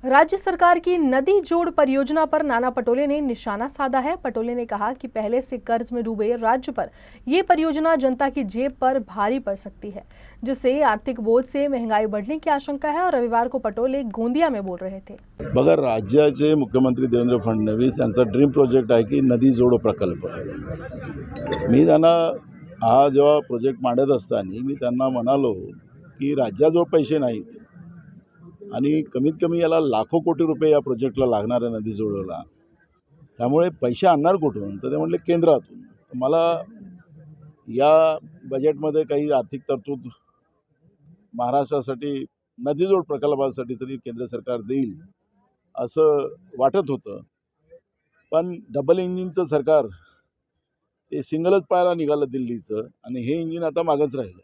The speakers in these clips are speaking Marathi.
राज्य सरकार की नदी जोड़ परियोजना पर नाना पटोले ने निशाना साधा है। पटोले ने कहा कि पहले से कर्ज में डूबे राज्य पर ये परियोजना जनता की जेब पर भारी पड़ सकती है, जिससे आर्थिक बोझ से महंगाई बढ़ने की आशंका है। और रविवार को पटोले गोंदिया में बोल रहे थे। बघा, राज्याचे मुख्यमंत्री देवेंद्र फडणवीस यांचा ड्रीम प्रोजेक्ट आहे की नदी जोडो प्रकल्प। मी त्यांना हा जेव्हा प्रोजेक्ट मांडत असताना मी त्यांना म्हणालो की राज्याजवळ पैसे नाहीत आणि कमीत कमी याला लाखो कोटी रुपये या प्रोजेक्टला लागणार आहे नदी जोडोला, त्यामुळे पैसे आणणार कुठून? तर ते म्हटले केंद्रातून। मला या बजेटमध्ये काही आर्थिक तरतूद महाराष्ट्रासाठी नदीजोड प्रकल्पासाठी तरी केंद्र सरकार देईल असं वाटत होतं, पण डबल इंजिनचं सरकार ते सिंगलच पाहायला निघालं दिल्लीचं आणि हे इंजिन आता मागच राहिलं।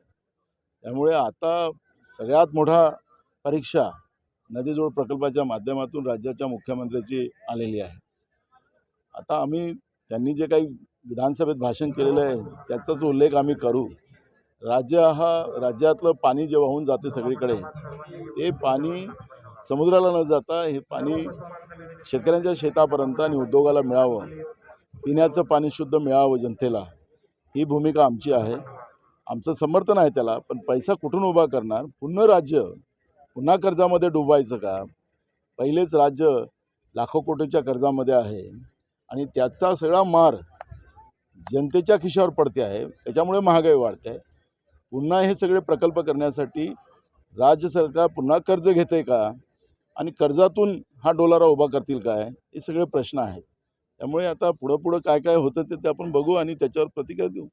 त्यामुळे आता सगळ्यात मोठा परीक्षा नदीजोड प्रकल्पाच्या माध्यमातून राज्याच्या मुख्यमंत्र्याची आलेली आहे। आता आम्ही त्यांनी जे काही विधानसभेत भाषण केलेलं आहे त्याचाच उल्लेख आम्ही करू। राज्यातलं पाणी जे वाहून जाते सगळीकडे, ते पाणी समुद्राला न जाता हे पाणी शेतकऱ्यांच्या शेतापर्यंत आणि उद्योगाला मिळावं, पिण्याचं पाणी शुद्ध मिळावं जनतेला, ही भूमिका आमची आहे। आमचं समर्थन आहे त्याला, पण पैसा कुठून उभा करणार? पुन्हा राज्य पुन्हा कर्जामध्ये डुबायचं का? पहिलेच राज्य लाखो कोटीच्या कर्जामध्ये आहे आणि त्याचा सगळा मार जनतेच्या खिशावर पडते आहे, त्याच्यामुळे महागाई वाढते आहे। पुन्हा हे सगळे प्रकल्प करण्यासाठी राज्य सरकार पुन्हा कर्ज घेते का आणि कर्जातून हा डोलारा उभा करतील काय? हे सगळे प्रश्न आहेत। त्यामुळे आता पुढं काय काय होतं ते आपण बघू आणि त्याच्यावर प्रतिक्रिया देऊ।